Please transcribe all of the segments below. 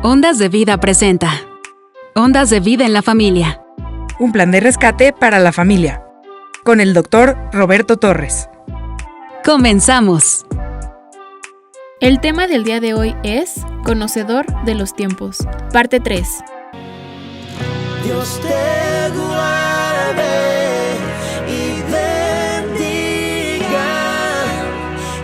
Ondas de Vida presenta Ondas de Vida en la Familia. Un plan de rescate para la familia. Con el Dr. Roberto Torres. ¡Comenzamos! El tema del día de hoy es Conocedor de los tiempos, parte 3. Dios te guarde y bendiga,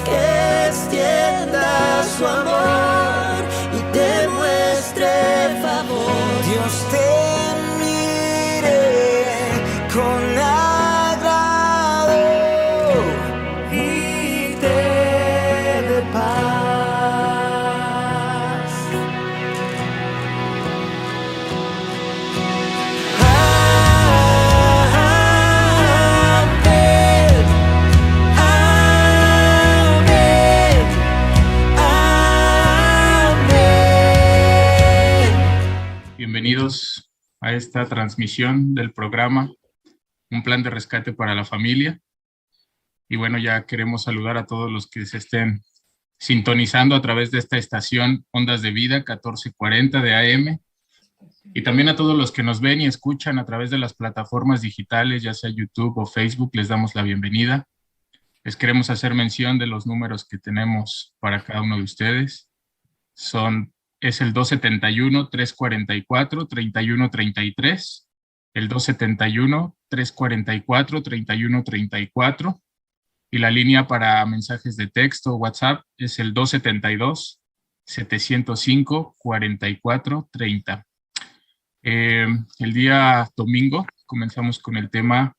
que extienda su amor y te muestre favor. Dios te mire con agrado y te dé paz. Bienvenidos a esta transmisión del programa Un plan de rescate para la familia. Y bueno, ya queremos saludar a todos los que se estén sintonizando a través de esta estación Ondas de Vida 1440 de AM. Y también a todos los que nos ven y escuchan a través de las plataformas digitales, ya sea YouTube o Facebook, les damos la bienvenida. Les queremos hacer mención de los números que tenemos para cada uno de ustedes. Es el 271-344-3133, el 271-344-3134, y la línea para mensajes de texto o WhatsApp es el 272-705-4430. El día domingo comenzamos con el tema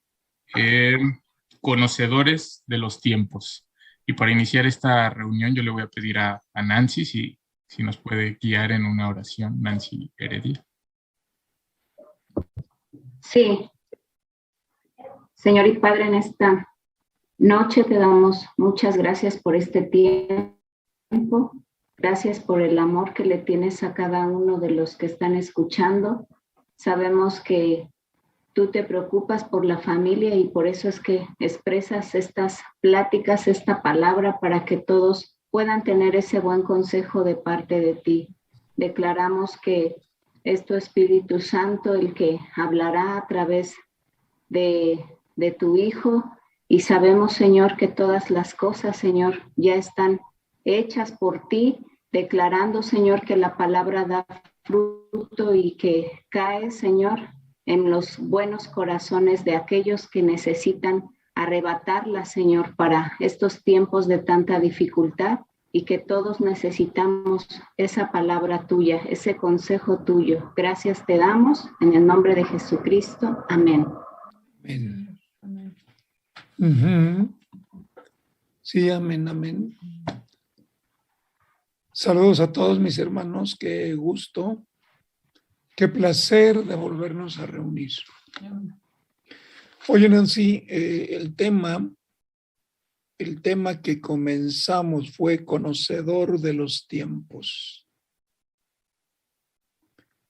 Conocedores de los tiempos. Y para iniciar esta reunión yo le voy a pedir a Nancy si nos puede guiar en una oración, Nancy Heredia. Sí. Señor y Padre, en esta noche te damos muchas gracias por este tiempo. Gracias por el amor que le tienes a cada uno de los que están escuchando. Sabemos que tú te preocupas por la familia y por eso es que expresas estas pláticas, esta palabra, para que todos puedan tener ese buen consejo de parte de ti. Declaramos que es tu Espíritu Santo el que hablará a través de tu Hijo, y sabemos, Señor, que todas las cosas, Señor, ya están hechas por ti, declarando, Señor, que la palabra da fruto y que cae, Señor, en los buenos corazones de aquellos que necesitan arrebatarla, Señor, para estos tiempos de tanta dificultad, y que todos necesitamos esa palabra tuya, ese consejo tuyo. Gracias te damos en el nombre de Jesucristo. Amén. Amén. Uh-huh. Sí, amén, amén. Saludos a todos mis hermanos, qué gusto, qué placer de volvernos a reunir. Oye, Nancy, el tema que comenzamos fue Conocedor de los tiempos.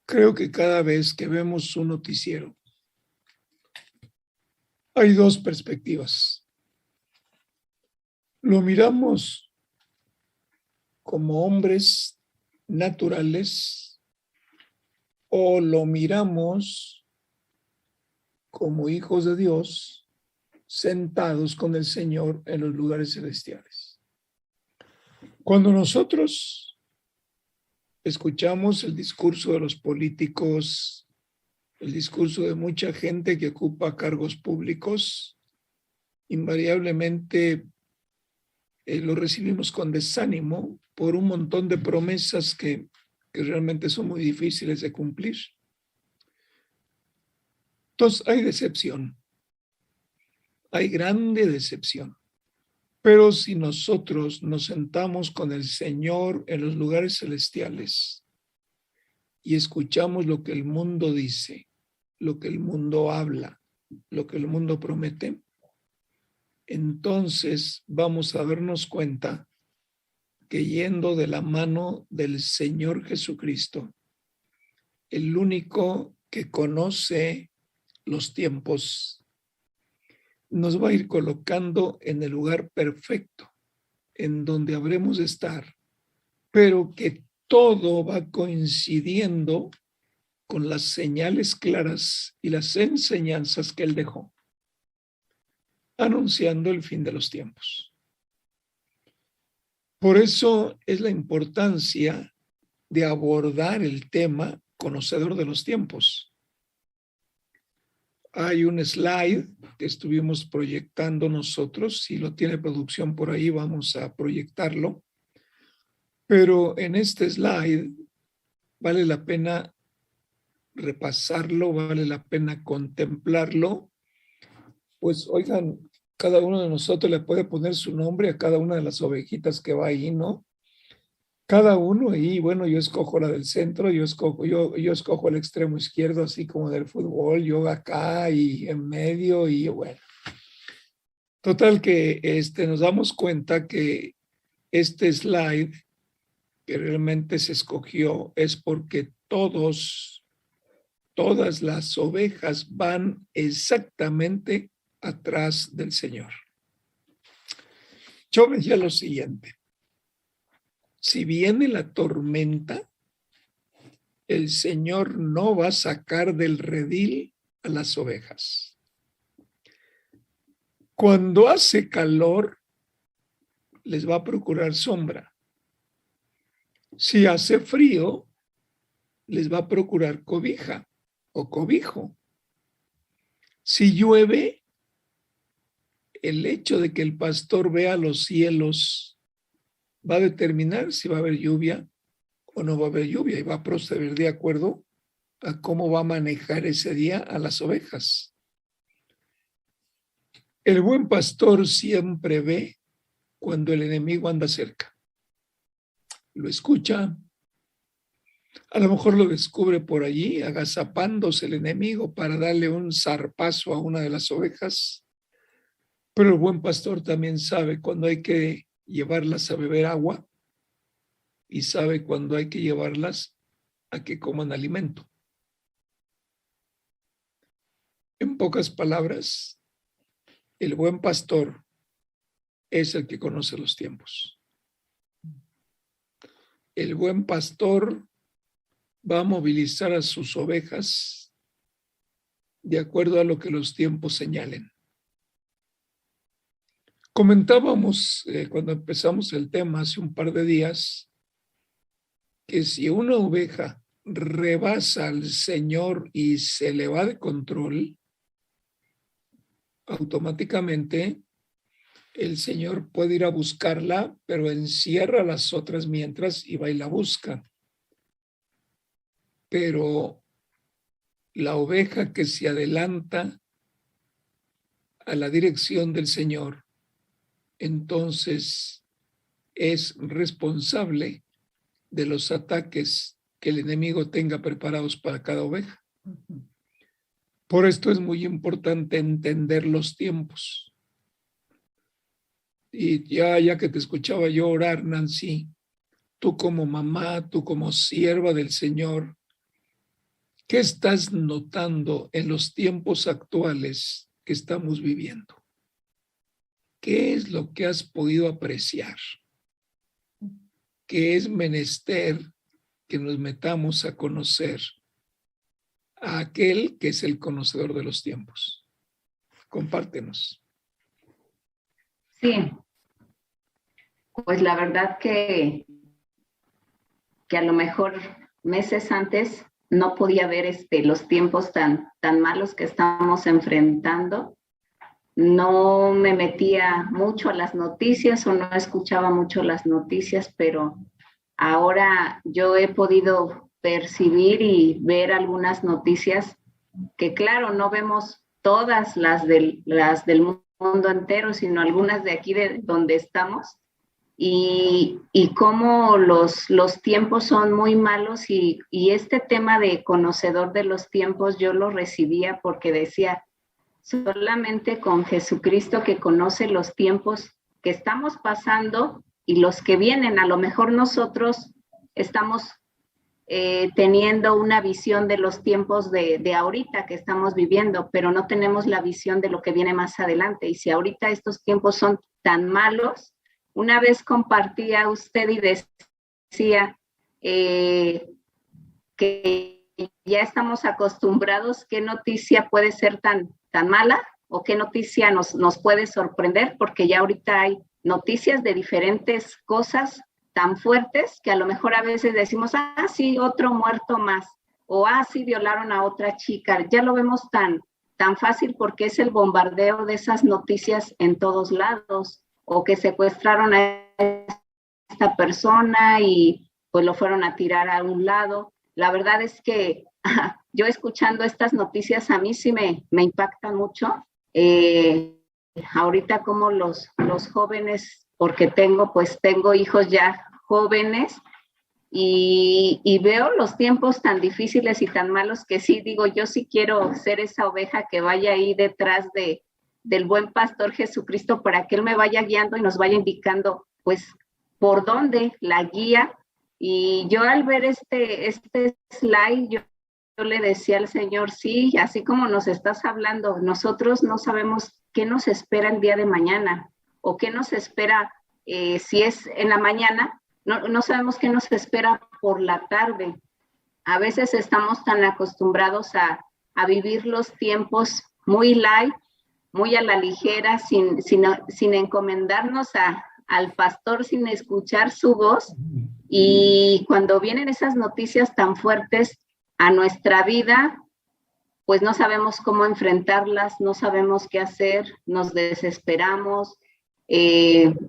Creo que cada vez que vemos un noticiero, hay dos perspectivas. Lo miramos como hombres naturales o lo miramos como hijos de Dios, sentados con el Señor en los lugares celestiales. Cuando nosotros escuchamos el discurso de los políticos, el discurso de mucha gente que ocupa cargos públicos, invariablemente lo recibimos con desánimo por un montón de promesas que realmente son muy difíciles de cumplir. Entonces hay decepción. Hay grande decepción. Pero si nosotros nos sentamos con el Señor en los lugares celestiales y escuchamos lo que el mundo dice, lo que el mundo habla, lo que el mundo promete, entonces vamos a darnos cuenta que yendo de la mano del Señor Jesucristo, el único que conoce los tiempos, nos va a ir colocando en el lugar perfecto, en donde habremos de estar, pero que todo va coincidiendo con las señales claras y las enseñanzas que él dejó, anunciando el fin de los tiempos. Por eso es la importancia de abordar el tema conocedor de los tiempos. Hay un slide que estuvimos proyectando nosotros. Si lo tiene producción por ahí, vamos a proyectarlo. Pero en este slide vale la pena repasarlo, vale la pena contemplarlo. Pues oigan, cada uno de nosotros le puede poner su nombre a cada una de las ovejitas que va ahí, ¿no? Cada uno ahí, bueno, yo escojo la del centro, yo escojo el extremo izquierdo, así como del fútbol, yo acá y en medio, y bueno. Total que nos damos cuenta que este slide que realmente se escogió es porque todas las ovejas van exactamente atrás del Señor. Yo veía lo siguiente. Si viene la tormenta, el Señor no va a sacar del redil a las ovejas. Cuando hace calor, les va a procurar sombra. Si hace frío, les va a procurar cobija o cobijo. Si llueve, el hecho de que el pastor vea los cielos va a determinar si va a haber lluvia o no va a haber lluvia y va a proceder de acuerdo a cómo va a manejar ese día a las ovejas. El buen pastor siempre ve cuando el enemigo anda cerca. Lo escucha. A lo mejor lo descubre por allí, agazapándose el enemigo para darle un zarpazo a una de las ovejas. Pero el buen pastor también sabe cuando hay que llevarlas a beber agua y sabe cuando hay que llevarlas a que coman alimento. En pocas palabras, el buen pastor es el que conoce los tiempos. El buen pastor va a movilizar a sus ovejas de acuerdo a lo que los tiempos señalen. Comentábamos cuando empezamos el tema hace un par de días que si una oveja rebasa al Señor y se le va de control, automáticamente el Señor puede ir a buscarla, pero encierra a las otras mientras y va y la busca. Pero la oveja que se adelanta a la dirección del Señor, entonces es responsable de los ataques que el enemigo tenga preparados para cada oveja. Por esto es muy importante entender los tiempos. Y ya que te escuchaba yo orar, Nancy, tú como mamá, tú como sierva del Señor, ¿qué estás notando en los tiempos actuales que estamos viviendo? ¿Qué es lo que has podido apreciar? ¿Qué es menester que nos metamos a conocer a aquel que es el conocedor de los tiempos? Compártenos. Sí, pues la verdad que a lo mejor meses antes no podía ver los tiempos tan malos que estamos enfrentando. No me metía mucho a las noticias o no escuchaba mucho las noticias, pero ahora yo he podido percibir y ver algunas noticias que, claro, no vemos todas las del mundo entero, sino algunas de aquí de donde estamos, y cómo los tiempos son muy malos, y este tema de conocedor de los tiempos yo lo recibía porque decía, solamente con Jesucristo que conoce los tiempos que estamos pasando y los que vienen. A lo mejor nosotros estamos teniendo una visión de los tiempos de ahorita que estamos viviendo, pero no tenemos la visión de lo que viene más adelante. Y si ahorita estos tiempos son tan malos, una vez compartía usted y decía que ya estamos acostumbrados, qué noticia puede ser tan mala o qué noticia nos puede sorprender, porque ya ahorita hay noticias de diferentes cosas tan fuertes que a lo mejor a veces decimos, sí, otro muerto más, o sí, violaron a otra chica. Ya lo vemos tan fácil porque es el bombardeo de esas noticias en todos lados, o que secuestraron a esta persona y pues lo fueron a tirar a un lado. La verdad es que yo escuchando estas noticias a mí sí me impactan mucho. Ahorita como los jóvenes, porque tengo hijos ya jóvenes, y veo los tiempos tan difíciles y tan malos que sí digo, yo sí quiero ser esa oveja que vaya ahí detrás del buen pastor Jesucristo, para que Él me vaya guiando y nos vaya indicando pues por dónde la guía. Y yo al ver este slide, yo le decía al Señor, sí, así como nos estás hablando, nosotros no sabemos qué nos espera el día de mañana, o qué nos espera si es en la mañana, no sabemos qué nos espera por la tarde. A veces estamos tan acostumbrados a vivir los tiempos muy light, muy a la ligera, sin encomendarnos al pastor, sin escuchar su voz. Y cuando vienen esas noticias tan fuertes a nuestra vida, pues no sabemos cómo enfrentarlas, no sabemos qué hacer, nos desesperamos,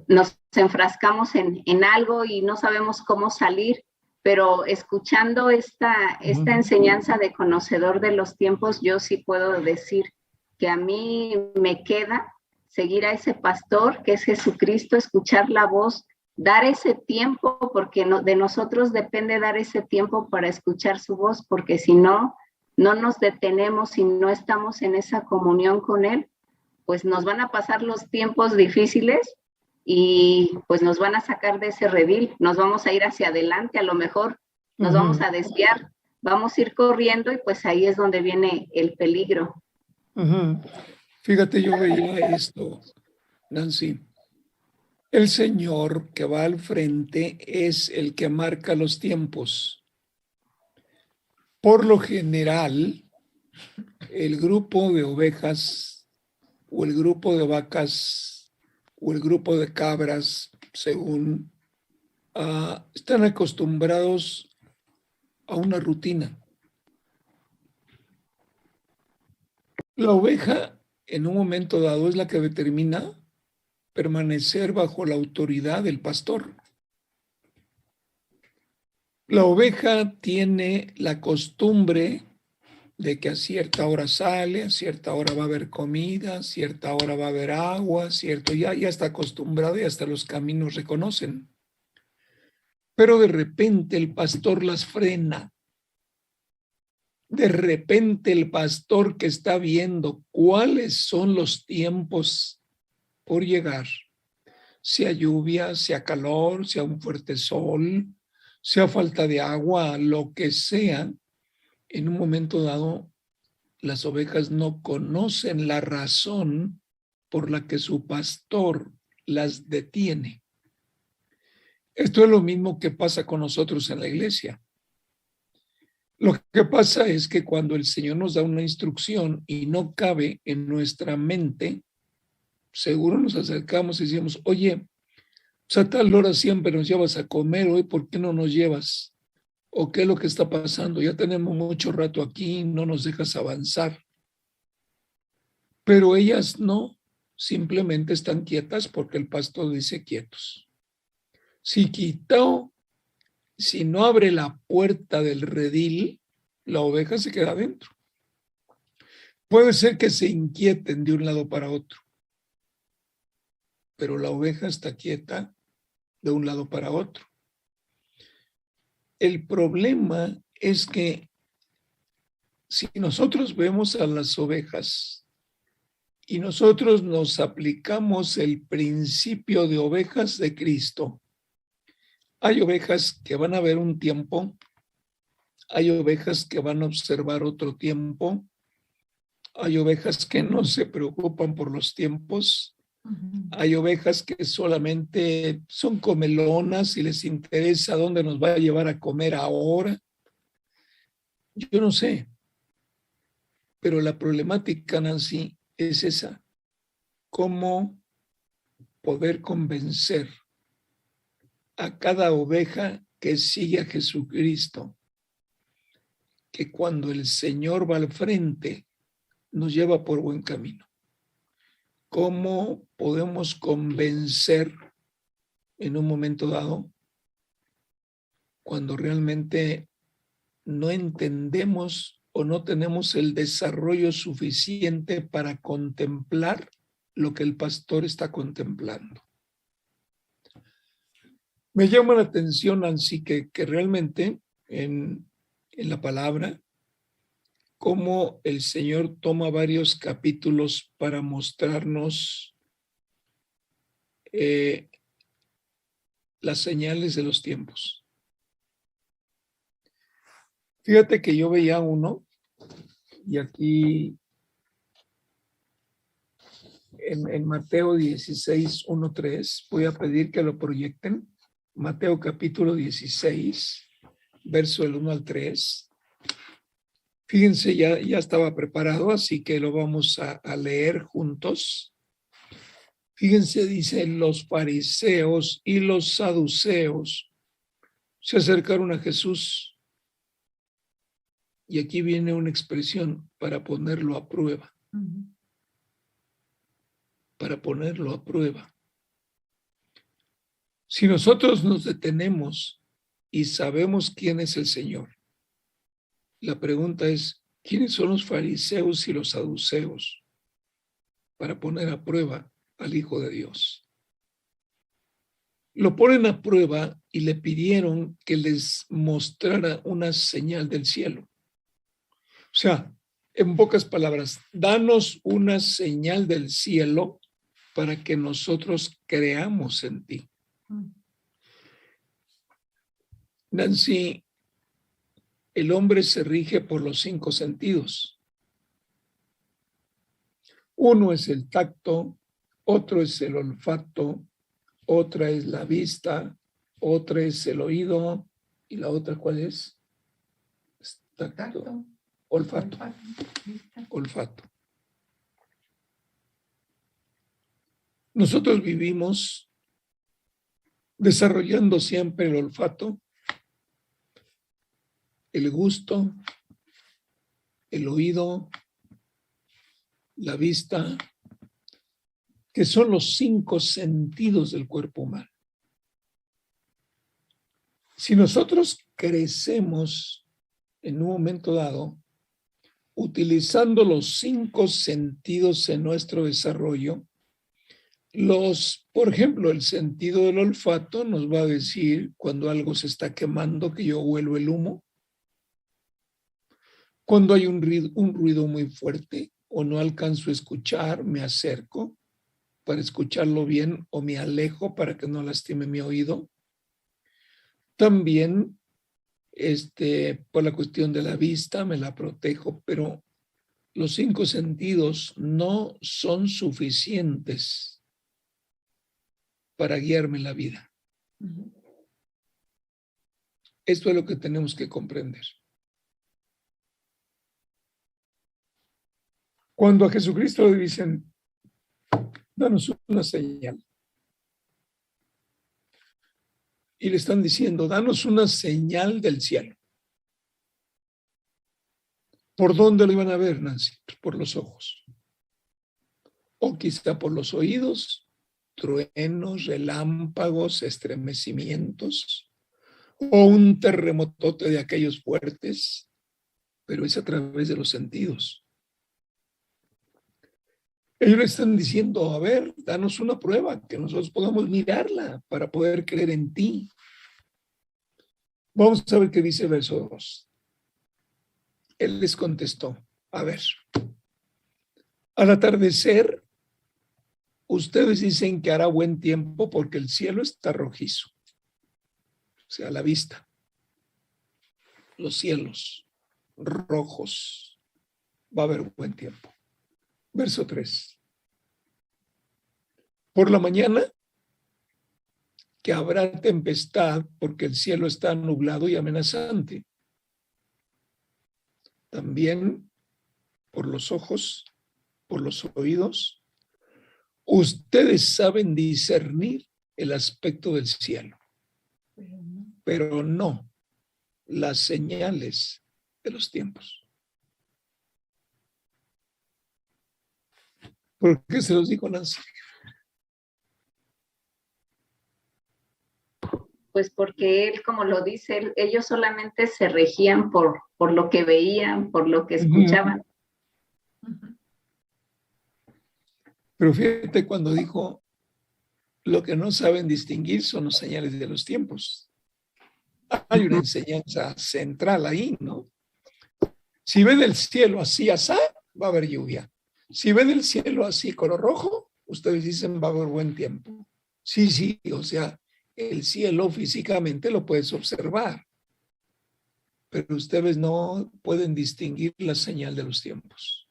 nos enfrascamos en algo y no sabemos cómo salir. Pero escuchando esta enseñanza de conocedor de los tiempos, yo sí puedo decir que a mí me queda seguir a ese pastor que es Jesucristo, escuchar la voz, dar ese tiempo, porque de nosotros depende dar ese tiempo para escuchar su voz, porque si no nos detenemos, si no estamos en esa comunión con Él, pues nos van a pasar los tiempos difíciles y pues nos van a sacar de ese redil, nos vamos a ir hacia adelante, a lo mejor nos vamos a desviar, vamos a ir corriendo y pues ahí es donde viene el peligro. Fíjate, yo veía esto, Nancy. El Señor que va al frente es el que marca los tiempos. Por lo general, el grupo de ovejas o el grupo de vacas o el grupo de cabras, según, están acostumbrados a una rutina. La oveja, en un momento dado, es la que determina permanecer bajo la autoridad del pastor. La oveja tiene la costumbre de que a cierta hora sale, a cierta hora va a haber comida, a cierta hora va a haber agua, cierto, ya está acostumbrada y hasta los caminos reconocen. Pero de repente el pastor las frena. De repente el pastor, que está viendo cuáles son los tiempos por llegar, sea lluvia, sea calor, sea un fuerte sol, sea falta de agua, lo que sea, en un momento dado, las ovejas no conocen la razón por la que su pastor las detiene. Esto es lo mismo que pasa con nosotros en la iglesia. Lo que pasa es que cuando el Señor nos da una instrucción y no cabe en nuestra mente, seguro nos acercamos y decimos, oye, pues a tal hora siempre nos llevas a comer, hoy ¿por qué no nos llevas? ¿O qué es lo que está pasando? Ya tenemos mucho rato aquí, no nos dejas avanzar. Pero ellas no, simplemente están quietas porque el pastor dice quietos. Si no abre la puerta del redil, la oveja se queda adentro. Puede ser que se inquieten de un lado para otro, pero la oveja está quieta de un lado para otro. El problema es que si nosotros vemos a las ovejas y nosotros nos aplicamos el principio de ovejas de Cristo, hay ovejas que van a ver un tiempo, hay ovejas que van a observar otro tiempo, hay ovejas que no se preocupan por los tiempos, Hay ovejas que solamente son comelonas y les interesa dónde nos va a llevar a comer ahora. Yo no sé, pero la problemática, Nancy, es esa. ¿Cómo poder convencer a cada oveja que sigue a Jesucristo que cuando el Señor va al frente nos lleva por buen camino? ¿Cómo podemos convencer en un momento dado cuando realmente no entendemos o no tenemos el desarrollo suficiente para contemplar lo que el pastor está contemplando? Me llama la atención, Nancy, que realmente en la palabra, cómo el Señor toma varios capítulos para mostrarnos las señales de los tiempos. Fíjate que yo veía uno, y aquí en Mateo 16, 1-3, voy a pedir que lo proyecten. Mateo capítulo 16, verso del 1 al 3. Fíjense, ya estaba preparado, así que lo vamos a leer juntos. Fíjense, dice: los fariseos y los saduceos se acercaron a Jesús. Y aquí viene una expresión para ponerlo a prueba. Para ponerlo a prueba. Si nosotros nos detenemos y sabemos quién es el Señor, la pregunta es, ¿quiénes son los fariseos y los saduceos? Para poner a prueba al Hijo de Dios. Lo ponen a prueba y le pidieron que les mostrara una señal del cielo. O sea, en pocas palabras, danos una señal del cielo para que nosotros creamos en ti. Nancy, el hombre se rige por los 5 sentidos. Uno es el tacto, otro es el olfato, otra es la vista, otra es el oído, y la otra, ¿cuál es? Tacto. Olfato. Olfato. Nosotros vivimos desarrollando siempre el olfato, el gusto, el oído, la vista, que son los 5 sentidos del cuerpo humano. Si nosotros crecemos en un momento dado, utilizando los 5 sentidos en nuestro desarrollo, por ejemplo, el sentido del olfato nos va a decir cuando algo se está quemando, que yo huelo el humo. Cuando hay un ruido muy fuerte o no alcanzo a escuchar, me acerco para escucharlo bien o me alejo para que no lastime mi oído. También, por la cuestión de la vista, me la protejo, pero los 5 sentidos no son suficientes para guiarme en la vida. Esto es lo que tenemos que comprender. Cuando a Jesucristo le dicen, danos una señal, y le están diciendo, danos una señal del cielo. ¿Por dónde lo iban a ver, Nancy? Por los ojos. O quizá por los oídos, truenos, relámpagos, estremecimientos, o un terremotote de aquellos fuertes, pero es a través de los sentidos. Ellos le están diciendo, a ver, danos una prueba, que nosotros podamos mirarla para poder creer en ti. Vamos a ver qué dice el verso 2. Él les contestó, a ver, al atardecer, ustedes dicen que hará buen tiempo porque el cielo está rojizo. O sea, a la vista. Los cielos rojos. Va a haber buen tiempo. Verso 3. Por la mañana, que habrá tempestad porque el cielo está nublado y amenazante. También por los ojos, por los oídos, ustedes saben discernir el aspecto del cielo, pero no las señales de los tiempos. ¿Por qué se los digo, Nancy? Pues porque él, como lo dice, ellos solamente se regían por lo que veían, por lo que escuchaban. Pero fíjate cuando dijo, lo que no saben distinguir son las señales de los tiempos. Hay una enseñanza central ahí, ¿no? Si ven el cielo así, asá, va a haber lluvia. Si ven el cielo así, color rojo, ustedes dicen va a haber buen tiempo. Sí, o sea, el cielo físicamente lo puedes observar, pero ustedes no pueden distinguir la señal de los tiempos.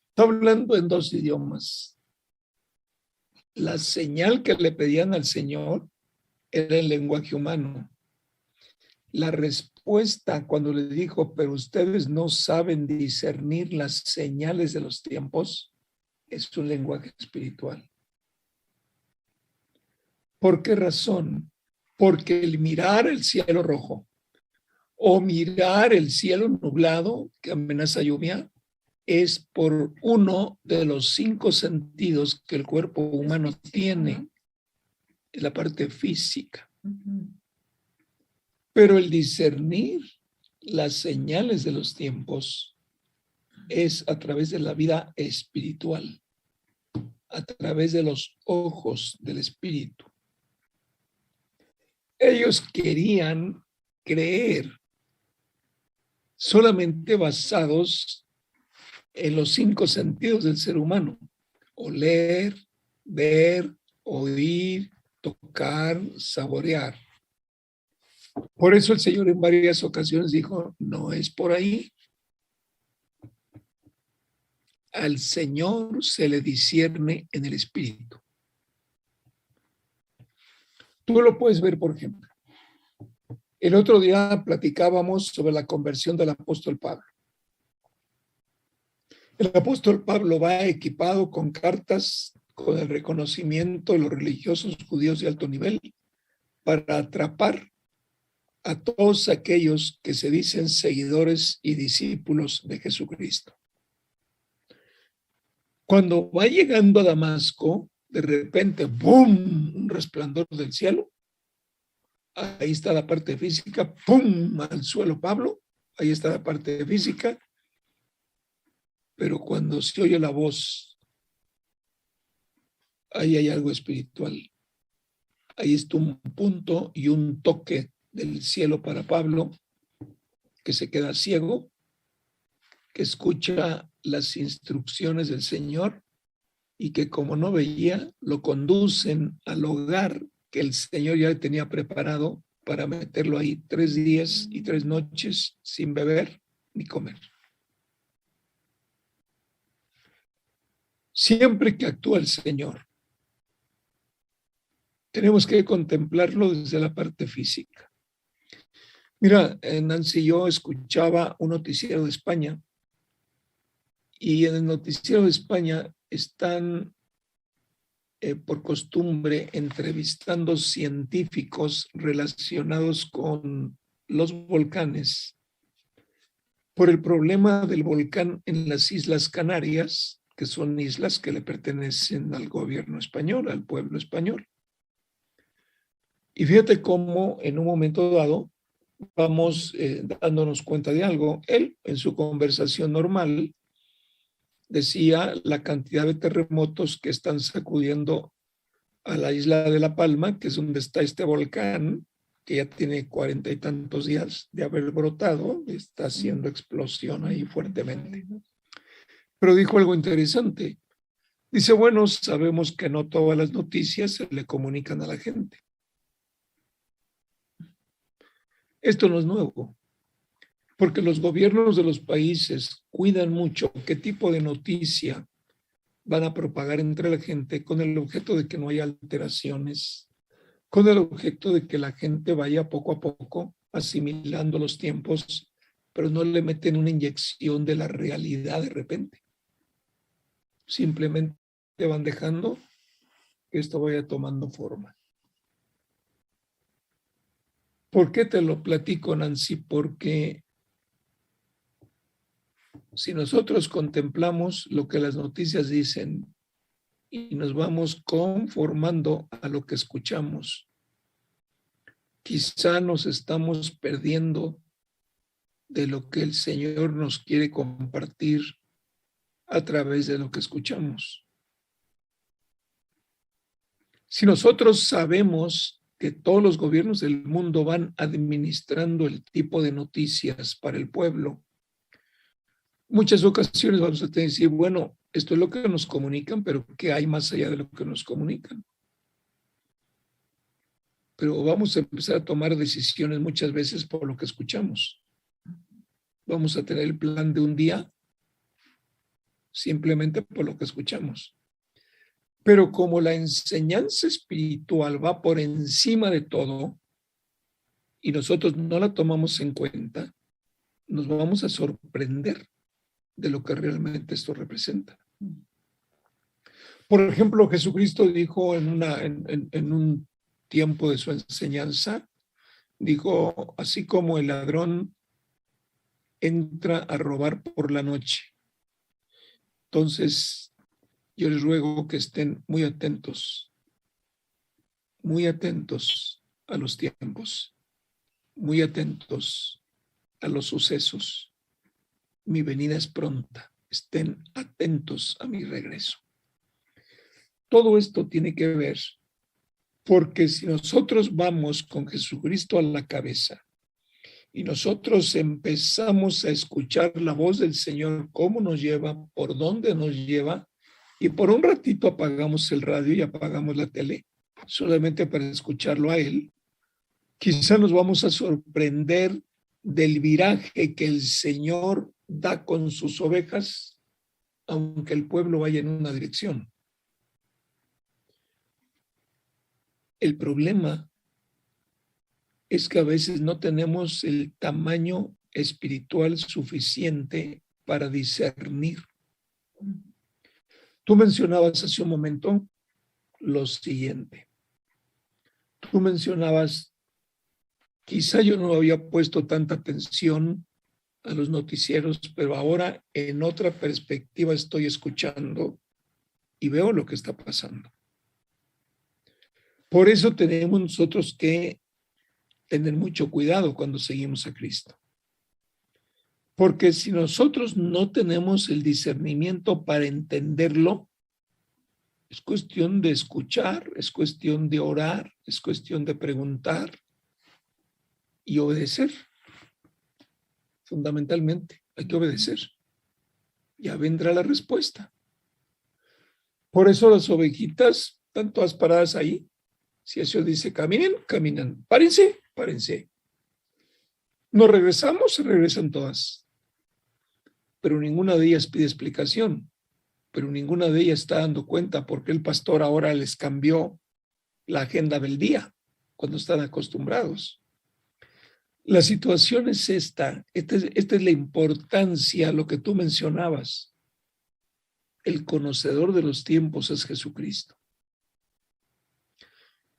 Está hablando en dos idiomas. La señal que le pedían al Señor era el lenguaje humano. La respuesta cuando le dijo, pero ustedes no saben discernir las señales de los tiempos, es un lenguaje espiritual. ¿Por qué razón? Porque el mirar el cielo rojo o mirar el cielo nublado que amenaza lluvia es por uno de los 5 sentidos que el cuerpo humano tiene, es la parte física. Pero el discernir las señales de los tiempos es a través de la vida espiritual, a través de los ojos del espíritu. Ellos querían creer solamente basados en los 5 sentidos del ser humano: oler, ver, oír, tocar, saborear. Por eso el Señor en varias ocasiones dijo, no es por ahí. Al Señor se le discierne en el espíritu. Tú lo puedes ver, por ejemplo. El otro día platicábamos sobre la conversión del apóstol Pablo. El apóstol Pablo va equipado con cartas con el reconocimiento de los religiosos judíos de alto nivel para atrapar a todos aquellos que se dicen seguidores y discípulos de Jesucristo. Cuando va llegando a Damasco, de repente, ¡bum!, un resplandor del cielo. Ahí está la parte física, ¡pum!, al suelo Pablo. Ahí está la parte física. Pero cuando se oye la voz, ahí hay algo espiritual. Ahí está un punto y un toque del cielo para Pablo, que se queda ciego, que escucha las instrucciones del Señor y que como no veía, lo conducen al hogar que el Señor ya tenía preparado para meterlo ahí 3 días y 3 noches sin beber ni comer. Siempre que actúa el Señor, tenemos que contemplarlo desde la parte física. Mira, Nancy, yo escuchaba un noticiero de España y en el noticiero de España están por costumbre entrevistando científicos relacionados con los volcanes por el problema del volcán en las Islas Canarias, que son islas que le pertenecen al gobierno español, al pueblo español. Y fíjate cómo en un momento dado vamos dándonos cuenta de algo. Él, en su conversación normal, decía la cantidad de terremotos que están sacudiendo a la isla de La Palma, que es donde está este volcán, que ya tiene 40 y tantos días de haber brotado, está haciendo explosión ahí fuertemente. Pero dijo algo interesante. Dice, bueno, sabemos que no todas las noticias se le comunican a la gente. Esto no es nuevo. porque los gobiernos de los países cuidan mucho qué tipo de noticia van a propagar entre la gente con el objeto de que no haya alteraciones, con el objeto de que la gente vaya poco a poco asimilando los tiempos, pero no le meten una inyección de la realidad de repente. Simplemente van dejando que esto vaya tomando forma. ¿Por qué te lo platico, Nancy? Porque si nosotros contemplamos lo que las noticias dicen y nos vamos conformando a lo que escuchamos, quizá nos estamos perdiendo de lo que el Señor nos quiere compartir a través de lo que escuchamos. Si nosotros sabemos que todos los gobiernos del mundo van administrando el tipo de noticias para el pueblo, muchas ocasiones vamos a tener que decir, bueno, esto es lo que nos comunican, pero ¿qué hay más allá de lo que nos comunican? Pero vamos a empezar a tomar decisiones muchas veces por lo que escuchamos. Vamos a tener el plan de un día simplemente por lo que escuchamos. Pero como la enseñanza espiritual va por encima de todo y nosotros no la tomamos en cuenta, nos vamos a sorprender de lo que realmente esto representa. Por ejemplo, Jesucristo dijo en un tiempo de su enseñanza, dijo, así como el ladrón entra a robar por la noche. Entonces, yo les ruego que estén muy atentos a los tiempos, muy atentos a los sucesos. Mi venida es pronta, estén atentos a mi regreso. Todo esto tiene que ver porque si nosotros vamos con Jesucristo a la cabeza y nosotros empezamos a escuchar la voz del Señor, cómo nos lleva, por dónde nos lleva, y por un ratito apagamos el radio y apagamos la tele, solamente para escucharlo a Él, quizá nos vamos a sorprender del viraje que el Señor da con sus ovejas, aunque el pueblo vaya en una dirección. El problema es que a veces no tenemos el tamaño espiritual suficiente para discernir. Tú mencionabas hace un momento lo siguiente. Tú mencionabas, quizá yo no había puesto tanta atención a los noticieros, pero ahora en otra perspectiva estoy escuchando y veo lo que está pasando. Por eso tenemos nosotros que tener mucho cuidado cuando seguimos a Cristo. Porque si nosotros no tenemos el discernimiento para entenderlo, es cuestión de escuchar, es cuestión de orar, es cuestión de preguntar y obedecer. Fundamentalmente, hay que obedecer. Ya vendrá la respuesta. Por eso las ovejitas están todas paradas ahí. Si eso dice caminen, caminan. Párense, párense. Nos regresamos, se regresan todas. Pero ninguna de ellas pide explicación. Pero ninguna de ellas está dando cuenta por qué el pastor ahora les cambió la agenda del día, cuando están acostumbrados. La situación es esta es la importancia, lo que tú mencionabas. El conocedor de los tiempos es Jesucristo.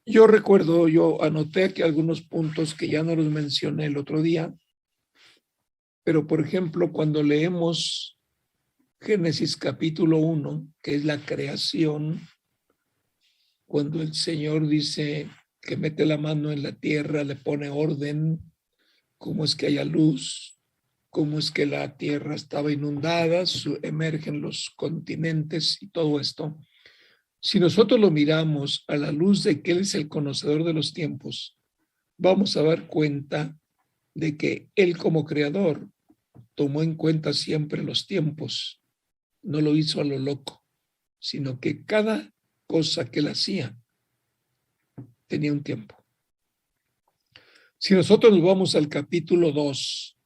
Yo recuerdo, yo anoté aquí algunos puntos que ya no los mencioné el otro día, pero por ejemplo, cuando leemos Génesis capítulo 1, que es la creación, cuando el Señor dice que mete la mano en la tierra, le pone orden, cómo es que haya luz, cómo es que la tierra estaba inundada, emergen los continentes y todo esto. Si nosotros lo miramos a la luz de que Él es el conocedor de los tiempos, vamos a dar cuenta de que Él como creador tomó en cuenta siempre los tiempos. No lo hizo a lo loco, sino que cada cosa que Él hacía tenía un tiempo. Si nosotros nos vamos al capítulo 2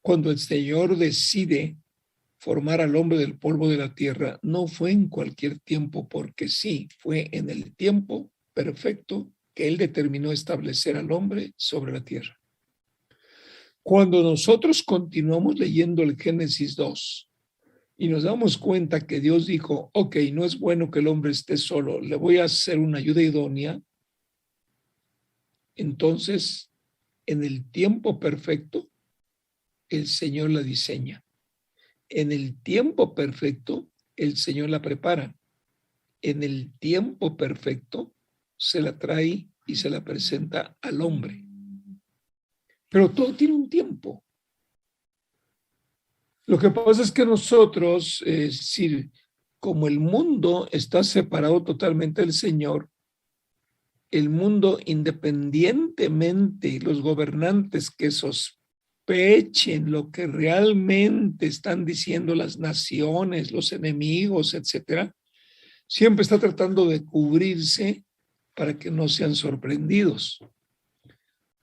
Cuando el Señor decide formar al hombre del polvo de la tierra, no fue en cualquier tiempo porque sí, fue en el tiempo perfecto que Él determinó establecer al hombre sobre la tierra. Cuando nosotros continuamos leyendo el Génesis 2 y nos damos cuenta que Dios dijo, ok, no es bueno que el hombre esté solo, le voy a hacer una ayuda idónea, entonces en el tiempo perfecto el Señor la diseña. En el tiempo perfecto el Señor la prepara. En el tiempo perfecto se la trae y se la presenta al hombre. Pero todo tiene un tiempo. Lo que pasa es que nosotros, es decir, como el mundo está separado totalmente del Señor, el mundo independientemente, los gobernantes que sospechen lo que realmente están diciendo las naciones, los enemigos, etcétera, siempre está tratando de cubrirse para que no sean sorprendidos.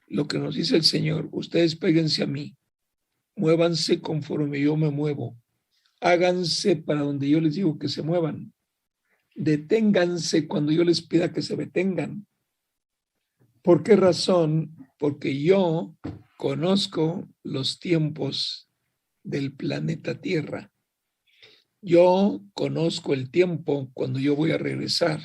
Lo que nos dice el Señor, ustedes péguense a mí, muévanse conforme yo me muevo, háganse para donde yo les digo que se muevan, deténganse cuando yo les pida que se detengan. ¿Por qué razón? Porque yo conozco los tiempos del planeta Tierra. Yo conozco el tiempo cuando yo voy a regresar.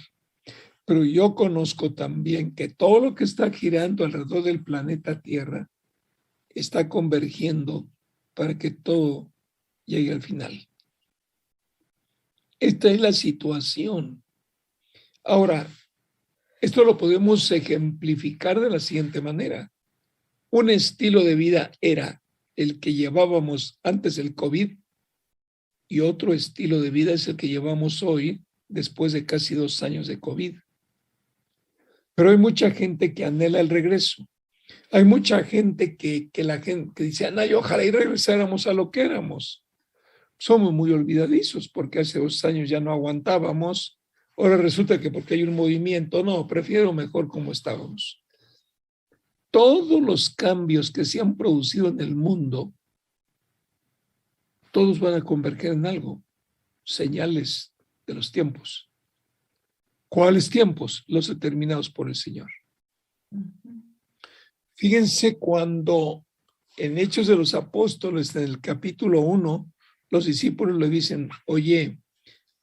Pero yo conozco también que todo lo que está girando alrededor del planeta Tierra está convergiendo para que todo llegue al final. Esta es la situación. Ahora, esto lo podemos ejemplificar de la siguiente manera. Un estilo de vida era el que llevábamos antes del COVID y otro estilo de vida es el que llevamos hoy después de casi 2 años de COVID. Pero hay mucha gente que anhela el regreso. Hay mucha gente que dice, ay, ojalá y regresáramos a lo que éramos. Somos muy olvidadizos porque hace 2 años ya no aguantábamos. Ahora resulta que porque hay un movimiento, no, prefiero mejor como estábamos. Todos los cambios que se han producido en el mundo, todos van a converger en algo, señales de los tiempos. ¿Cuáles tiempos? Los determinados por el Señor. Fíjense cuando en Hechos de los Apóstoles, en el capítulo 1, los discípulos le dicen, oye,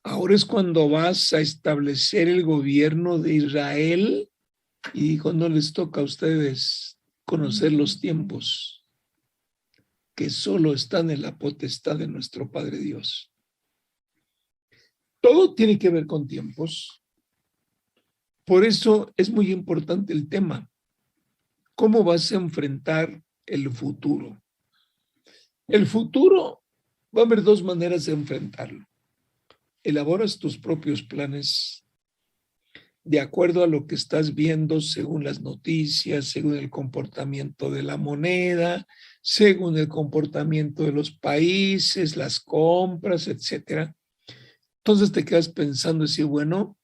ahora es cuando vas a establecer el gobierno de Israel. Y dijo, no les toca a ustedes conocer los tiempos, que solo están en la potestad de nuestro Padre Dios. Todo tiene que ver con tiempos. Por eso es muy importante el tema. ¿Cómo vas a enfrentar el futuro? El futuro, va a haber 2 maneras de enfrentarlo. Elaboras tus propios planes de acuerdo a lo que estás viendo según las noticias, según el comportamiento de la moneda, según el comportamiento de los países, las compras, etcétera. Entonces te quedas pensando y decir, bueno,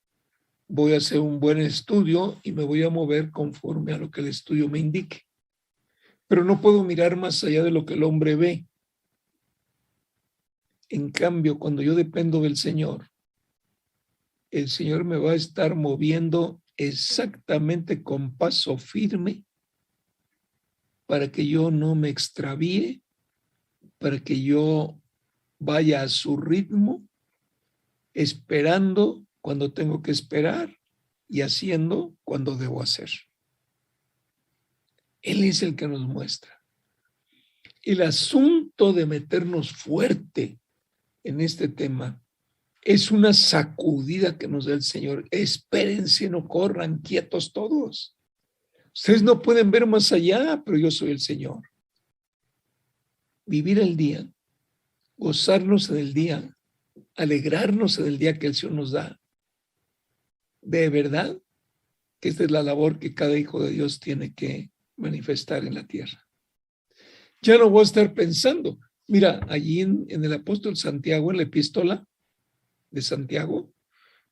voy a hacer un buen estudio y me voy a mover conforme a lo que el estudio me indique. Pero no puedo mirar más allá de lo que el hombre ve. En cambio, cuando yo dependo del Señor, el Señor me va a estar moviendo exactamente con paso firme para que yo no me extravíe, para que yo vaya a su ritmo, esperando cuando tengo que esperar y haciendo cuando debo hacer. Él es el que nos muestra. El asunto de meternos fuerte en este tema es una sacudida que nos da el Señor. Espérense, no corran, quietos todos. Ustedes no pueden ver más allá, pero yo soy el Señor. Vivir el día, gozarnos en el día, alegrarnos en el día que el Señor nos da. De verdad que esta es la labor que cada hijo de Dios tiene que manifestar en la tierra. Ya no voy a estar pensando. Mira, allí en el apóstol Santiago, en la epístola de Santiago,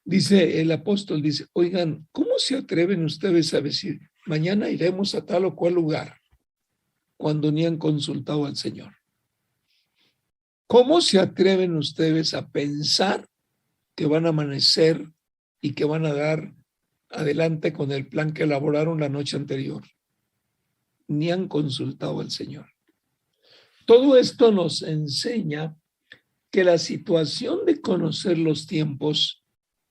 dice el apóstol, dice, oigan, ¿cómo se atreven ustedes a decir, mañana iremos a tal o cual lugar, cuando ni han consultado al Señor? ¿Cómo se atreven ustedes a pensar que van a amanecer y que van a dar adelante con el plan que elaboraron la noche anterior? Ni han consultado al Señor. Todo esto nos enseña que la situación de conocer los tiempos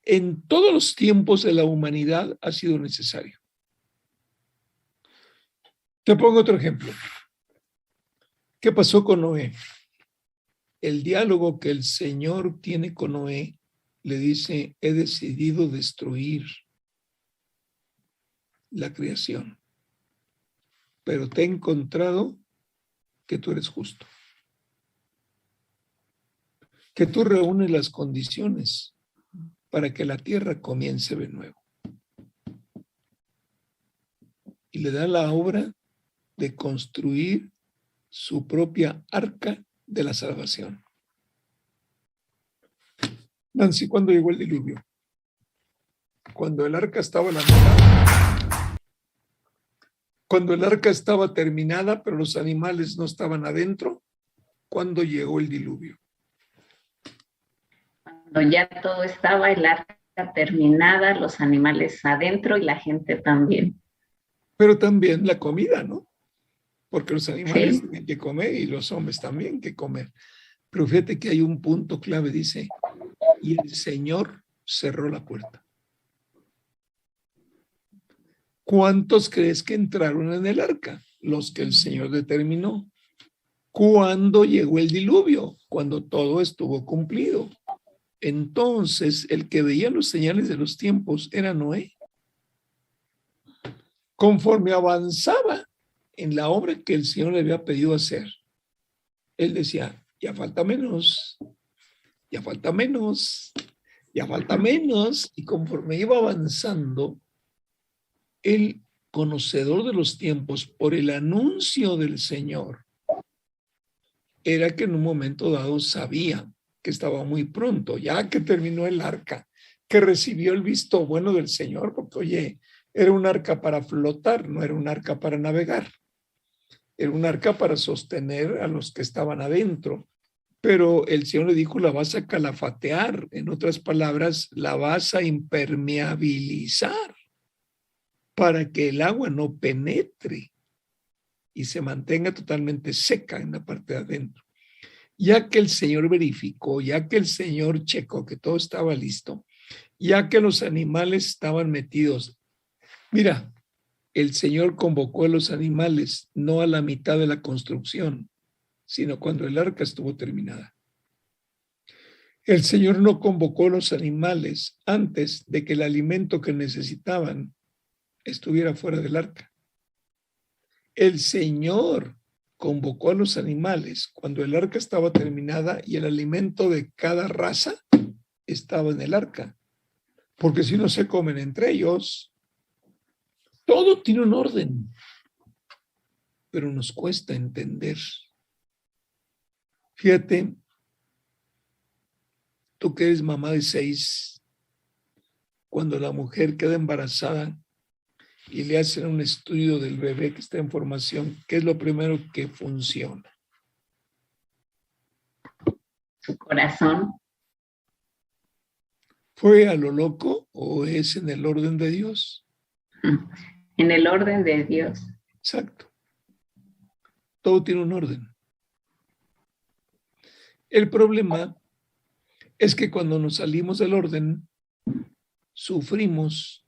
en todos los tiempos de la humanidad ha sido necesario. Te pongo otro ejemplo. ¿Qué pasó con Noé? El diálogo que el Señor tiene con Noé le dice: he decidido destruir la creación, pero te he encontrado que tú eres justo, que tú reúnes las condiciones para que la tierra comience de nuevo. Y le da la obra de construir su propia arca de la salvación. Nancy, ¿cuándo llegó el diluvio? Cuando el arca estaba en la mitad. Cuando el arca estaba terminada, pero los animales no estaban adentro. ¿Cuándo llegó el diluvio? Cuando ya todo estaba, el arca terminada, los animales adentro y la gente también. Pero también la comida, ¿no? Porque los animales Sí. tienen que comer y los hombres también que comer. Pero fíjate que hay un punto clave, dice: y el Señor cerró la puerta. ¿Cuántos crees que entraron en el arca? Los que el Señor determinó. ¿Cuándo llegó el diluvio? Cuando todo estuvo cumplido. Entonces, el que veía los señales de los tiempos era Noé. Conforme avanzaba en la obra que el Señor le había pedido hacer, él decía: ya falta menos, ya falta menos, ya falta menos. Y conforme iba avanzando, el conocedor de los tiempos, por el anuncio del Señor, era que en un momento dado sabía que estaba muy pronto, ya que terminó el arca, que recibió el visto bueno del Señor, porque oye, era un arca para flotar, no era un arca para navegar. Era un arca para sostener a los que estaban adentro. Pero el Señor le dijo: la vas a calafatear. En otras palabras, la vas a impermeabilizar para que el agua no penetre y se mantenga totalmente seca en la parte de adentro. Ya que el Señor verificó, ya que el Señor checó que todo estaba listo, ya que los animales estaban metidos. Mira, el Señor convocó a los animales no a la mitad de la construcción, sino cuando el arca estuvo terminada. El Señor no convocó a los animales antes de que el alimento que necesitaban estuviera fuera del arca. El Señor convocó a los animales cuando el arca estaba terminada y el alimento de cada raza estaba en el arca, porque si no se comen entre ellos. Todo tiene un orden, pero nos cuesta entender. Fíjate, tú que eres mamá de 6, cuando la mujer queda embarazada y le hacen un estudio del bebé que está en formación, ¿qué es lo primero que funciona? Su corazón. ¿Fue a lo loco o es en el orden de Dios? En el orden de Dios. Exacto. Todo tiene un orden. El problema es que cuando nos salimos del orden, sufrimos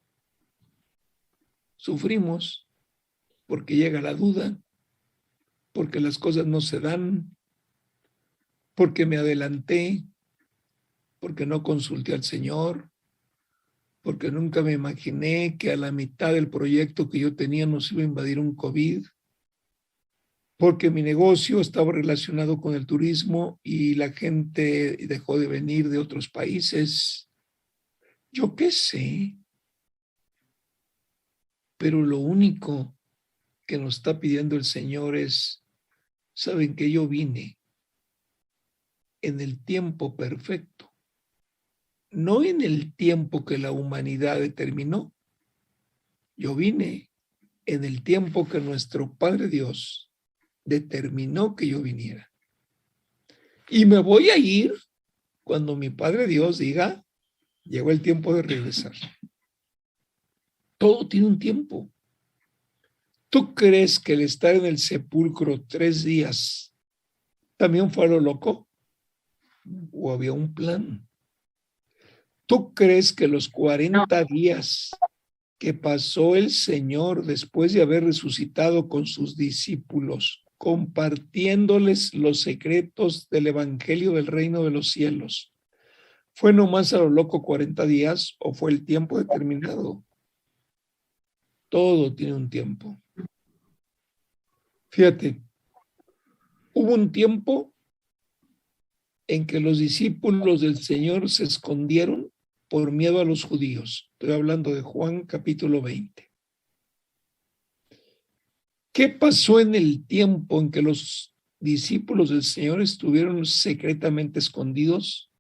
porque llega la duda, porque las cosas no se dan, porque me adelanté, porque no consulté al Señor, porque nunca me imaginé que a la mitad del proyecto que yo tenía nos iba a invadir un COVID, porque mi negocio estaba relacionado con el turismo y la gente dejó de venir de otros países. Yo qué sé, pero lo único que nos está pidiendo el Señor es: saben que yo vine en el tiempo perfecto, no en el tiempo que la humanidad determinó. Yo vine en el tiempo que nuestro Padre Dios determinó que yo viniera. Y me voy a ir cuando mi Padre Dios diga, llegó el tiempo de regresar. Todo tiene un tiempo. ¿Tú crees que el estar en el sepulcro 3 días también fue a lo loco? ¿O había un plan? ¿Tú crees que los 40 días que pasó el Señor después de haber resucitado con sus discípulos, compartiéndoles los secretos del Evangelio del Reino de los Cielos, fue nomás a lo loco 40 días o fue el tiempo determinado? Todo tiene un tiempo. Fíjate, hubo un tiempo en que los discípulos del Señor se escondieron por miedo a los judíos. Estoy hablando de Juan capítulo 20. ¿Qué pasó en el tiempo en que los discípulos del Señor estuvieron secretamente escondidos?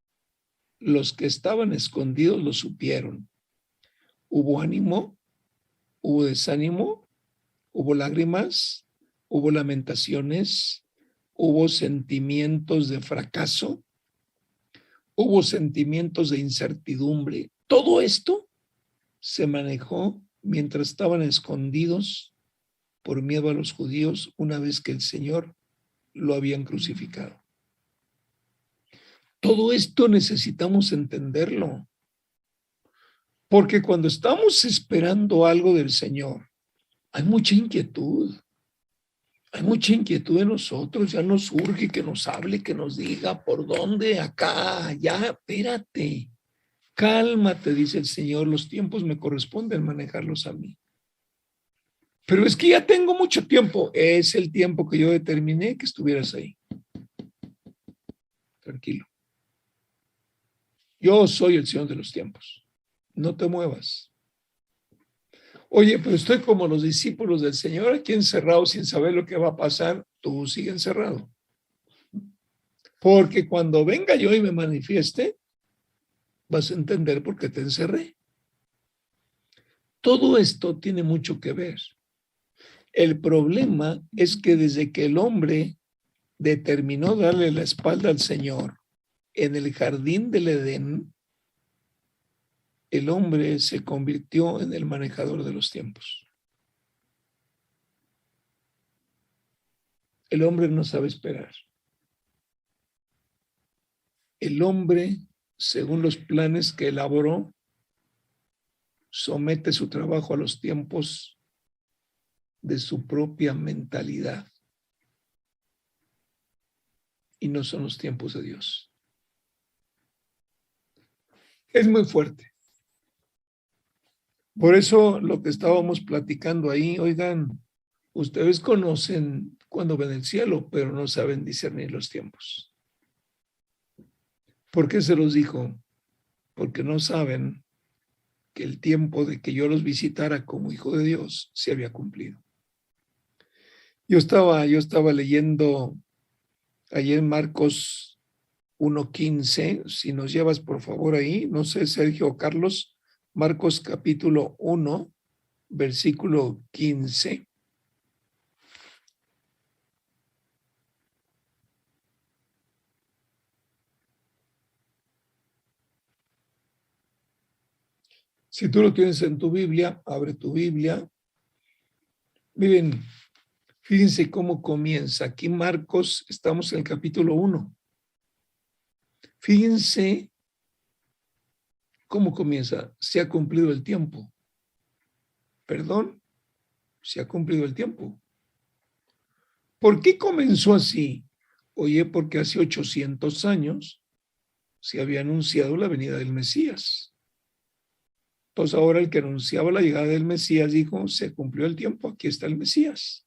Los que estaban escondidos lo supieron. Hubo ánimo, hubo desánimo, hubo lágrimas, hubo lamentaciones, hubo sentimientos de fracaso, hubo sentimientos de incertidumbre. Todo esto se manejó mientras estaban escondidos por miedo a los judíos una vez que el Señor lo habían crucificado. Todo esto necesitamos entenderlo, porque cuando estamos esperando algo del Señor, hay mucha inquietud. Hay mucha inquietud en nosotros, ya nos urge que nos hable, que nos diga por dónde, acá, ya, espérate. Cálmate, dice el Señor, los tiempos me corresponden manejarlos a mí. Pero es que ya tengo mucho tiempo. Es el tiempo que yo determiné que estuvieras ahí. Tranquilo. Yo soy el Señor de los tiempos. No te muevas. Oye, pero estoy como los discípulos del Señor aquí encerrados sin saber lo que va a pasar. Tú sigue encerrado. Porque cuando venga yo y me manifieste, vas a entender por qué te encerré. Todo esto tiene mucho que ver. El problema es que desde que el hombre determinó darle la espalda al Señor en el jardín del Edén, el hombre se convirtió en el manejador de los tiempos. El hombre no sabe esperar. El hombre, según los planes que elaboró, somete su trabajo a los tiempos de su propia mentalidad. Y no son los tiempos de Dios. Es muy fuerte. Por eso lo que estábamos platicando ahí, oigan, ustedes conocen cuando ven el cielo, pero no saben discernir los tiempos. ¿Por qué se los dijo? Porque no saben que el tiempo de que yo los visitara como hijo de Dios se había cumplido. Yo estaba leyendo ayer en Marcos 1:15, si nos llevas por favor ahí, no sé, Sergio o Carlos, Marcos capítulo 1, versículo 15. Si tú lo tienes en tu Biblia, abre tu Biblia. Miren, fíjense cómo comienza. Aquí Marcos, estamos en el capítulo 1. Fíjense cómo comienza. Se ha cumplido el tiempo. Perdón, se ha cumplido el tiempo. ¿Por qué comenzó así? Oye, porque hace 800 años se había anunciado la venida del Mesías. Entonces ahora el que anunciaba la llegada del Mesías dijo, se cumplió el tiempo, aquí está el Mesías.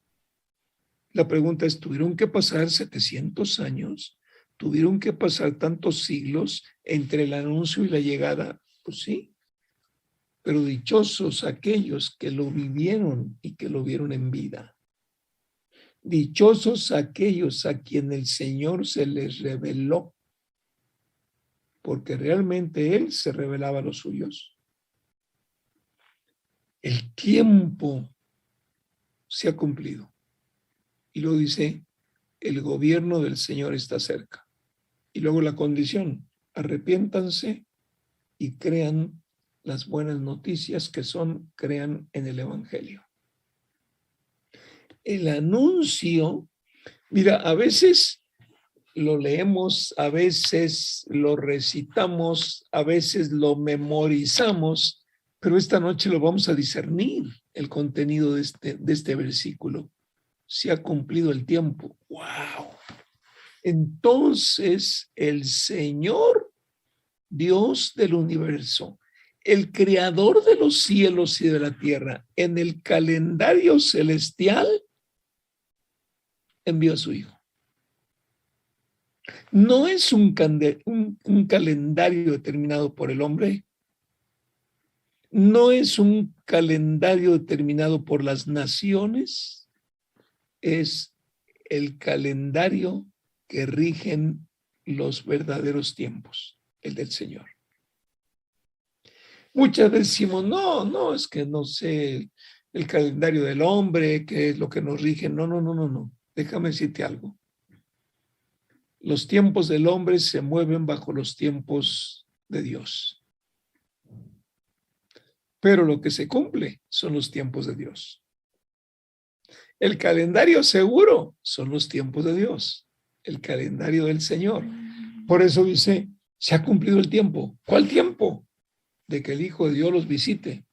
La pregunta es, ¿tuvieron que pasar 700 años? ¿Tuvieron que pasar tantos siglos entre el anuncio y la llegada? Pues sí, pero dichosos aquellos que lo vivieron y que lo vieron en vida. Dichosos aquellos a quien el Señor se les reveló, porque realmente Él se revelaba a los suyos. El tiempo se ha cumplido. Y lo dice, el gobierno del Señor está cerca. Y luego la condición, arrepiéntanse y crean las buenas noticias que son, crean en el Evangelio. El anuncio, mira, a veces lo leemos, a veces lo recitamos, a veces lo memorizamos, pero esta noche lo vamos a discernir, el contenido de este versículo. Se ha cumplido el tiempo. ¡Wow! Entonces el Señor, Dios del universo, el creador de los cielos y de la tierra, en el calendario celestial, envió a su Hijo. No es un calendario determinado por el hombre. No es un calendario determinado por las naciones. Es el calendario que rigen los verdaderos tiempos, el del Señor. Muchas veces decimos, no, es que no sé el calendario del hombre, que es lo que nos rige. No. Déjame decirte algo. Los tiempos del hombre se mueven bajo los tiempos de Dios. Pero lo que se cumple son los tiempos de Dios. El calendario seguro son los tiempos de Dios. El calendario del Señor. Por eso dice, se ha cumplido el tiempo. ¿Cuál tiempo? De que el Hijo de Dios los visite.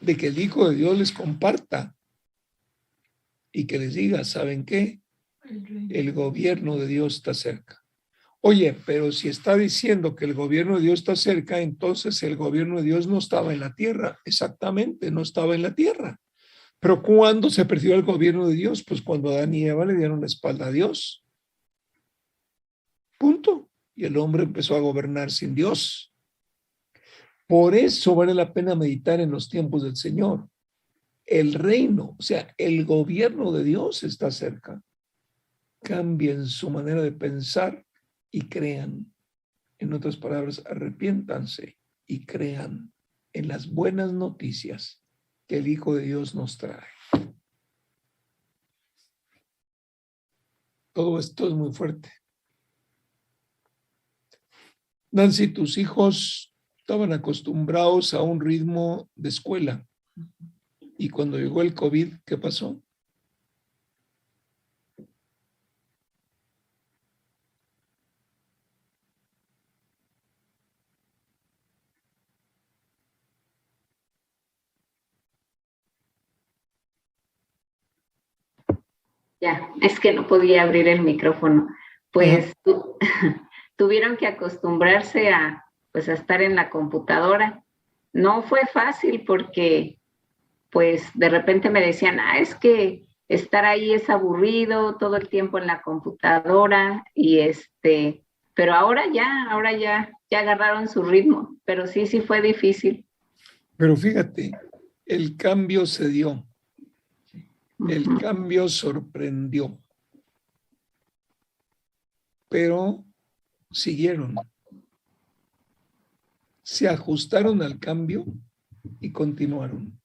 De que el Hijo de Dios les comparta. Y que les diga, ¿saben qué? El gobierno de Dios está cerca. Oye, pero si está diciendo que el gobierno de Dios está cerca, entonces el gobierno de Dios no estaba en la tierra. Exactamente, no estaba en la tierra. Pero ¿cuándo se perdió el gobierno de Dios? Pues cuando Adán y Eva le dieron la espalda a Dios. Punto. Y el hombre empezó a gobernar sin Dios. Por eso vale la pena meditar en los tiempos del Señor. El reino, o sea, el gobierno de Dios está cerca. Cambien su manera de pensar y crean. En otras palabras, arrepiéntanse y crean en las buenas noticias que el Hijo de Dios nos trae. Todo esto es muy fuerte. Nancy, tus hijos estaban acostumbrados a un ritmo de escuela. Y cuando llegó el COVID, ¿qué pasó? Ya, es que no podía abrir el micrófono. Pues tuvieron que acostumbrarse a estar en la computadora. No fue fácil porque pues de repente me decían, es que estar ahí es aburrido todo el tiempo en la computadora y pero ahora ya agarraron su ritmo, pero sí fue difícil. Pero fíjate, el cambio se dio. El cambio sorprendió. Pero siguieron. Se ajustaron al cambio y continuaron.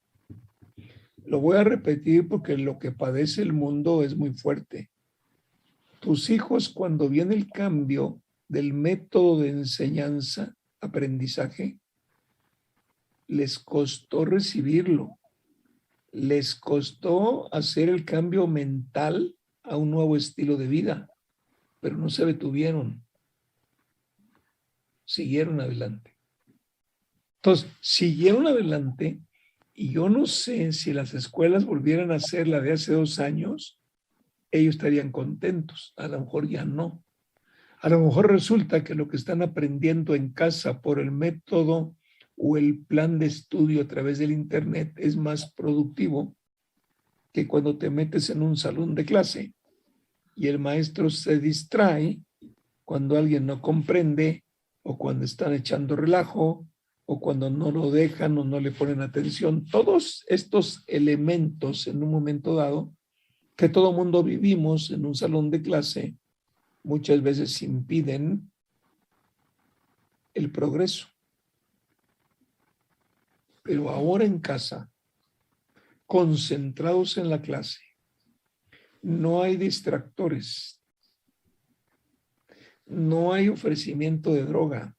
Lo voy a repetir porque lo que padece el mundo es muy fuerte. Tus hijos, cuando viene el cambio del método de enseñanza, aprendizaje, les costó recibirlo. Les costó hacer el cambio mental a un nuevo estilo de vida, pero no se detuvieron. Siguieron adelante. Entonces, siguieron adelante. Y yo no sé si las escuelas volvieran a ser la de hace 2 años, ellos estarían contentos. A lo mejor ya no. A lo mejor resulta que lo que están aprendiendo en casa por el método o el plan de estudio a través del internet es más productivo que cuando te metes en un salón de clase y el maestro se distrae cuando alguien no comprende o cuando están echando relajo o cuando no lo dejan o no le ponen atención. Todos estos elementos en un momento dado que todo mundo vivimos en un salón de clase muchas veces impiden el progreso. Pero ahora en casa, concentrados en la clase, no hay distractores. no hay ofrecimiento de droga,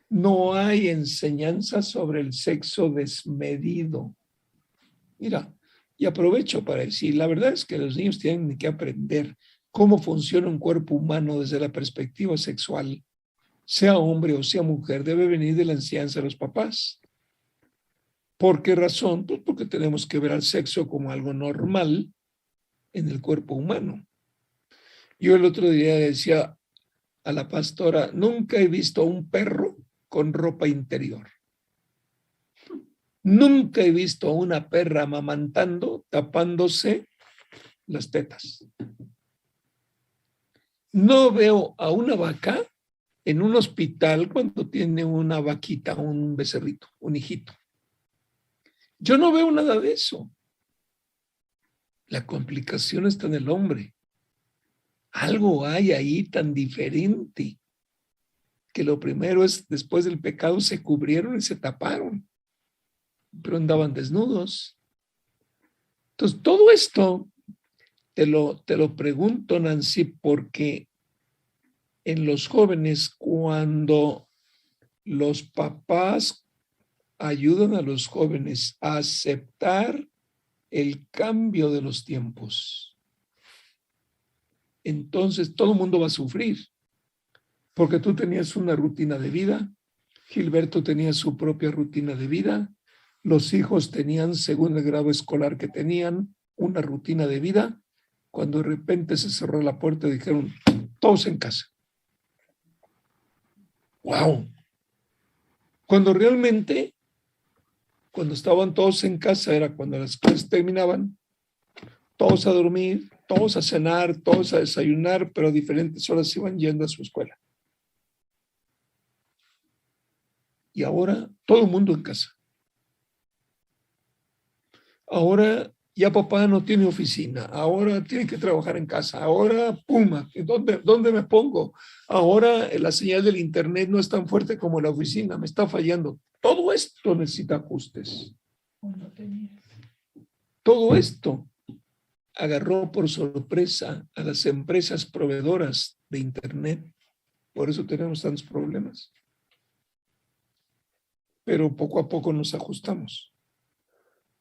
no hay enseñanza sobre el sexo desmedido. Mira, y aprovecho para decir, la verdad es que los niños tienen que aprender cómo funciona un cuerpo humano desde la perspectiva sexual, sea hombre o sea mujer, debe venir de la enseñanza de los papás. ¿Por qué razón? Pues porque tenemos que ver al sexo como algo normal en el cuerpo humano. Yo el otro día decía a la pastora, nunca he visto a un perro con ropa interior. Nunca he visto a una perra amamantando, tapándose las tetas. No veo a una vaca en un hospital cuando tiene una vaquita, un becerrito, un hijito. Yo no veo nada de eso. La complicación está en el hombre. Algo hay ahí tan diferente que lo primero es, después del pecado se cubrieron y se taparon, pero andaban desnudos. Entonces, todo esto te lo pregunto, Nancy, porque en los jóvenes, cuando los papás ayudan a los jóvenes a aceptar el cambio de los tiempos, entonces todo el mundo va a sufrir, porque tú tenías una rutina de vida, Gilberto tenía su propia rutina de vida, los hijos tenían, según el grado escolar que tenían, una rutina de vida. Cuando de repente se cerró la puerta y dijeron, todos en casa. ¡Wow! Cuando realmente, cuando estaban todos en casa, era cuando las clases terminaban, todos a dormir, todos a cenar, todos a desayunar, pero a diferentes horas iban yendo a su escuela. Y ahora todo el mundo en casa. Ahora ya papá no tiene oficina, ahora tiene que trabajar en casa, ahora puma, ¿dónde me pongo? Ahora la señal del internet no es tan fuerte como la oficina, me está fallando. Todo esto necesita ajustes. Todo esto agarró por sorpresa a las empresas proveedoras de internet. Por eso tenemos tantos problemas. Pero poco a poco nos ajustamos.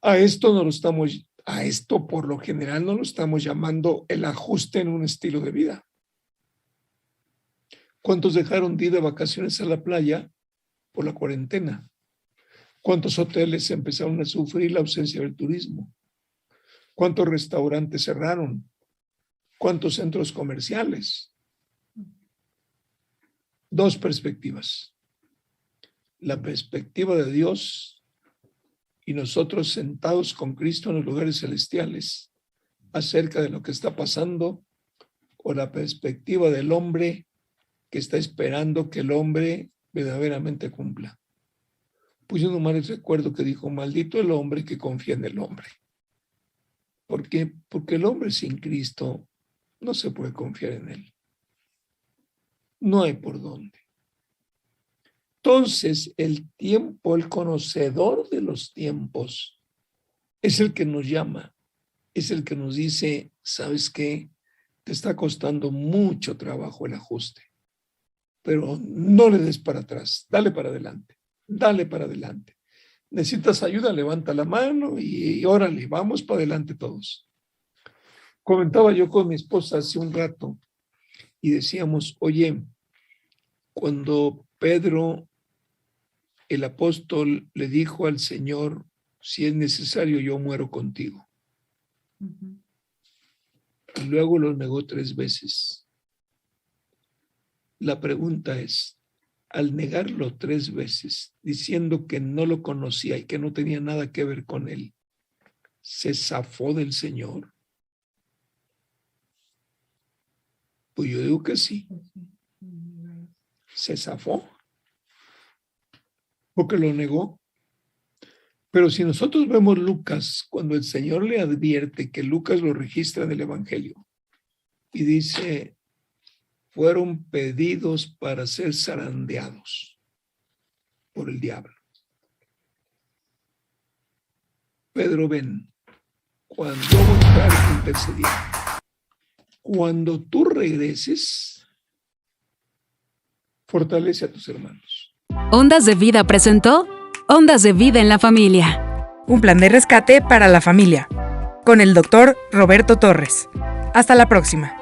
A esto por lo general no lo estamos llamando el ajuste en un estilo de vida. ¿Cuántos dejaron de ir de vacaciones a la playa por la cuarentena? ¿Cuántos hoteles empezaron a sufrir la ausencia del turismo? ¿Cuántos restaurantes cerraron? ¿Cuántos centros comerciales? Dos perspectivas. La perspectiva de Dios y nosotros sentados con Cristo en los lugares celestiales acerca de lo que está pasando, o la perspectiva del hombre que está esperando que el hombre verdaderamente cumpla. Pues yo nomás les recuerdo que dijo, maldito el hombre que confía en el hombre. ¿Por qué? Porque el hombre sin Cristo no se puede confiar en él. No hay por dónde. Entonces, el tiempo, el conocedor de los tiempos, es el que nos llama, es el que nos dice, ¿sabes qué? Te está costando mucho trabajo el ajuste, pero no le des para atrás, dale para adelante, dale para adelante. ¿Necesitas ayuda? Levanta la mano y órale, vamos para adelante todos. Comentaba yo con mi esposa hace un rato y decíamos, oye, cuando Pedro, el apóstol, le dijo al Señor, si es necesario, yo muero contigo. Y luego lo negó 3 veces. La pregunta es, al negarlo 3 veces, diciendo que no lo conocía y que no tenía nada que ver con él, ¿se zafó del Señor? Pues yo digo que sí. Se zafó porque lo negó. Pero si nosotros vemos Lucas, cuando el Señor le advierte, que Lucas lo registra en el Evangelio y dice, fueron pedidos para ser zarandeados por el diablo. Pedro, ven, cuando yo voy a entrar a interceder, cuando tú regreses, Fortalece a tus hermanos. Ondas de Vida presentó Ondas de Vida en la Familia. Un plan de rescate para la familia. Con el doctor Roberto Torres. Hasta la próxima.